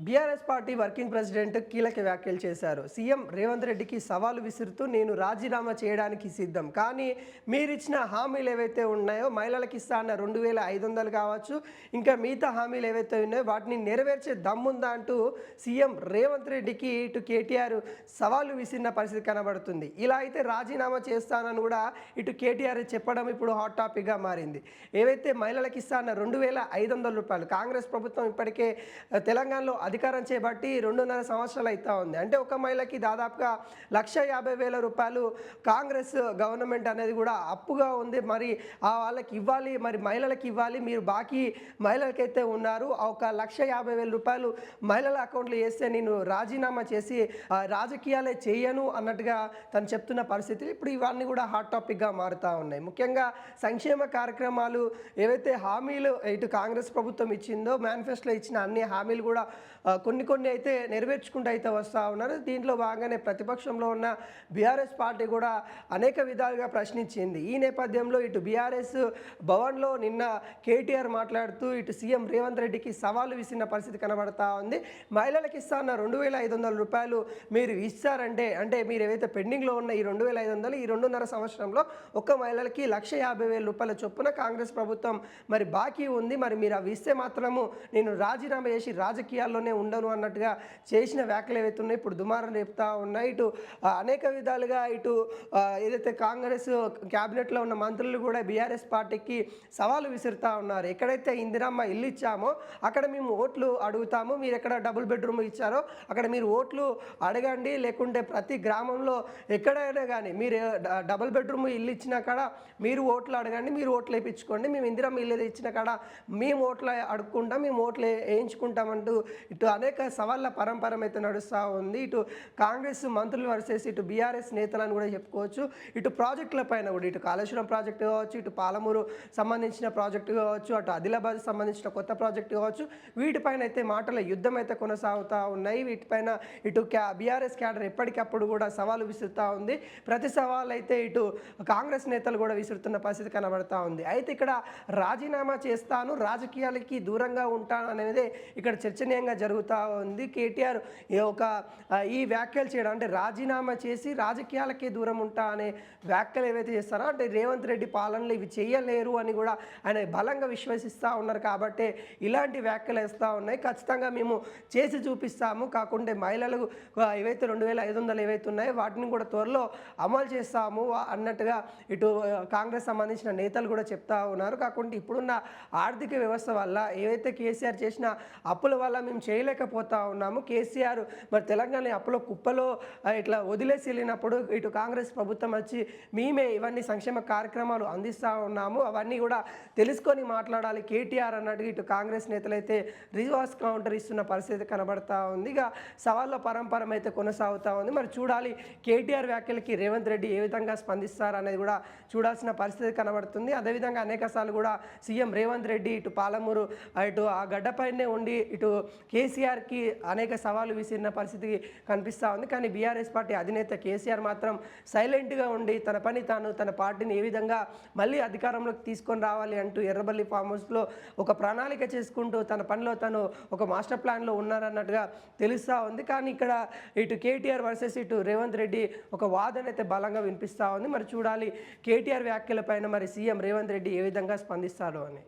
BRS party working president కీలక వ్యాఖ్యలు చేశారు. సీఎం రేవంత్ రెడ్డికి సవాలు విసురుతూ నేను రాజీనామా చేయడానికి సిద్ధం, కానీ మీరిచ్చిన హామీలు ఏవైతే ఉన్నాయో మహిళలకు ఇస్తా అన్న 2500 కావచ్చు, ఇంకా మిగతా హామీలు ఏవైతే ఉన్నాయో వాటిని నెరవేర్చే దమ్ముందా అంటూ సీఎం రేవంత్ రెడ్డికి ఇటు కేటీఆర్ సవాలు విసిరిన పరిస్థితి కనబడుతుంది. ఇలా అయితే రాజీనామా చేస్తానని కూడా ఇటు కేటీఆర్ చెప్పడం ఇప్పుడు హాట్ టాపిక్గా మారింది. ఏవైతే మహిళలకు ఇస్తా అన్న 2500 రూపాయలు కాంగ్రెస్ ప్రభుత్వం ఇప్పటికే తెలంగాణలో అధికారం చేపట్టి 2.5 సంవత్సరాలు అవుతా ఉంది. అంటే ఒక మహిళకి దాదాపుగా 1,50,000 రూపాయలు కాంగ్రెస్ గవర్నమెంట్ అనేది కూడా అప్పుగా ఉంది. మరి ఆ వాళ్ళకి ఇవ్వాలి, మరి మహిళలకు ఇవ్వాలి. మీరు బాకీ మహిళలకైతే ఉన్నారు ఒక 1,50,000 రూపాయలు మహిళల అకౌంట్లో వేస్తే నేను రాజీనామా చేసి రాజకీయాలే చేయను అన్నట్టుగా తను చెప్తున్న పరిస్థితులు ఇప్పుడు ఇవన్నీ కూడా హాట్ టాపిక్గా మారుతూ ఉన్నాయి. ముఖ్యంగా సంక్షేమ కార్యక్రమాలు ఏవైతే హామీలు ఇటు కాంగ్రెస్ ప్రభుత్వం ఇచ్చిందో మేనిఫెస్టోలో ఇచ్చిన అన్ని హామీలు కూడా కొన్ని అయితే నెరవేర్చుకుంటూ అయితే వస్తూ ఉన్నారు. దీంట్లో భాగంగానే ప్రతిపక్షంలో ఉన్న బీఆర్ఎస్ పార్టీ కూడా అనేక విధాలుగా ప్రశ్నించింది. ఈ నేపథ్యంలో ఇటు బీఆర్ఎస్ భవన్లో నిన్న కేటీఆర్ మాట్లాడుతూ ఇటు సీఎం రేవంత్ రెడ్డికి సవాలు విసిరిన పరిస్థితి కనబడతా ఉంది. మహిళలకు ఇస్తాన్న 2500 రూపాయలు మీరు ఇస్తారంటే, అంటే మీరు ఏవైతే పెండింగ్లో ఉన్న ఈ 2500 ఈ 2.5 సంవత్సరంలో ఒక్క మహిళలకి 1,50,000 రూపాయల చొప్పున కాంగ్రెస్ ప్రభుత్వం మరి బాకీ ఉంది. మరి మీరు అవి ఇస్తే మాత్రము నేను రాజీనామా చేసి రాజకీయాల్లోనే ఉండను అన్నట్టుగా చేసిన వ్యాఖ్యలు ఏవైతే ఉన్నాయో ఇప్పుడు దుమారం రేపుతా ఉన్నాయి. ఇటు అనేక విధాలుగా ఇటు ఏదైతే కాంగ్రెస్ క్యాబినెట్లో ఉన్న మంత్రులు కూడా బీఆర్ఎస్ పార్టీకి సవాలు విసురుతూ ఉన్నారు. ఎక్కడైతే ఇందిరమ్మ ఇల్లు ఇచ్చామో అక్కడ మేము ఓట్లు అడుగుతాము, మీరు ఎక్కడ డబుల్ బెడ్రూమ్ ఇచ్చారో అక్కడ మీరు ఓట్లు అడగండి, లేకుంటే ప్రతి గ్రామంలో ఎక్కడైనా కానీ మీరు డబుల్ బెడ్రూమ్ ఇల్లు ఇచ్చిన కాడ మీరు ఓట్లు అడగండి, మీరు ఓట్లు వేయించుకోండి, మేము ఇందిరమ్మ ఇల్లు ఇచ్చిన కాడ మేము ఓట్లు అడుక్కుంటాం, మేము ఓట్లు వేయించుకుంటామంటూ ఇటు అనేక సవాళ్ళ పరంపర అయితే నడుస్తూ ఉంది. ఇటు కాంగ్రెస్ మంత్రులు వర్సెస్ ఇటు బీఆర్ఎస్ నేతలను కూడా చెప్పుకోవచ్చు. ఇటు ప్రాజెక్టుల పైన కూడా ఇటు కాళేశ్వరం ప్రాజెక్టు కావచ్చు, ఇటు పాలమూరు సంబంధించిన ప్రాజెక్టు కావచ్చు, అటు ఆదిలాబాద్ సంబంధించిన కొత్త ప్రాజెక్టు కావచ్చు, వీటిపైన అయితే మాటల యుద్ధం అయితే కొనసాగుతూ ఉన్నాయి. వీటిపైన ఇటు బీఆర్ఎస్ క్యాడర్ ఎప్పటికప్పుడు కూడా సవాలు విసురుతూ ఉంది. ప్రతి సవాల్ అయితే ఇటు కాంగ్రెస్ నేతలు కూడా విసురుతున్న పరిస్థితి కనబడతా ఉంది. అయితే ఇక్కడ రాజీనామా చేస్తాను, రాజకీయాలకి దూరంగా ఉంటాను అనేది ఇక్కడ చర్చనీయంగా జరుగుతూ ఉంది. కేటీఆర్ ఈ వ్యాఖ్యలు చేయడం అంటే రాజీనామా చేసి రాజకీయాలకే దూరం ఉంటా అనే వ్యాఖ్యలు ఏవైతే చేస్తారో అంటే రేవంత్ రెడ్డి పాలనలో ఇవి చేయలేరు అని కూడా ఆయన బలంగా విశ్వసిస్తూ ఉన్నారు. కాబట్టి ఇలాంటి వ్యాఖ్యలు వేస్తూ ఉన్నాయి. ఖచ్చితంగా మేము చేసి చూపిస్తాము, కాకుంటే మహిళలకు ఏవైతే 2500 ఏవైతే ఉన్నాయో వాటిని కూడా త్వరలో అమలు చేస్తాము అన్నట్టుగా ఇటు కాంగ్రెస్ సంబంధించిన నేతలు కూడా చెప్తా ఉన్నారు. కాకుంటే ఇప్పుడున్న ఆర్థిక వ్యవస్థ వల్ల ఏవైతే కేసీఆర్ చేసిన అప్పుల వల్ల మేము చేయలేకపోతా ఉన్నాము. కేసీఆర్ మరి తెలంగాణ అప్పులో కుప్పలో ఇట్లా వదిలేసి వెళ్ళినప్పుడు ఇటు కాంగ్రెస్ ప్రభుత్వం వచ్చి మేమే ఇవన్నీ సంక్షేమ కార్యక్రమాలు అందిస్తూ ఉన్నాము, అవన్నీ కూడా తెలుసుకొని మాట్లాడాలి కేటీఆర్ అన్నట్టుగా ఇటు కాంగ్రెస్ నేతలైతే రివర్స్ కౌంటర్ ఇస్తున్న పరిస్థితి కనబడతా ఉంది. ఇక సవాళ్ళ పరంపర అయితే కొనసాగుతూ ఉంది. మరి చూడాలి కేటీఆర్ వ్యాఖ్యలకి రేవంత్ రెడ్డి ఏ విధంగా స్పందిస్తారు అనేది కూడా చూడాల్సిన పరిస్థితి కనబడుతుంది. అదేవిధంగా అనేకసార్లు కూడా సీఎం రేవంత్ రెడ్డి ఇటు పాలమూరు ఇటు ఆ గడ్డపైనే ఉండి ఇటు కేసీఆర్కి అనేక సవాలు విసిరిన పరిస్థితి కనిపిస్తూ ఉంది. కానీ బీఆర్ఎస్ పార్టీ అధినేత కేసీఆర్ మాత్రం సైలెంట్గా ఉండి తన పని తాను, తన పార్టీని ఏ విధంగా మళ్ళీ అధికారంలోకి తీసుకొని రావాలి అంటూ ఎర్రబల్లి ఫామ్ హౌస్లో ఒక ప్రణాళిక చేసుకుంటూ తన పనిలో తను ఒక మాస్టర్ ప్లాన్లో ఉన్నారన్నట్టుగా తెలుస్తూ ఉంది. కానీ ఇక్కడ ఇటు కేటీఆర్ వర్సెస్ ఇటు రేవంత్ రెడ్డి ఒక వాదన అయితే బలంగా వినిపిస్తూ ఉంది. మరి చూడాలి కేటీఆర్ వ్యాఖ్యలపైన మరి సీఎం రేవంత్ రెడ్డి ఏ విధంగా స్పందిస్తారో అని.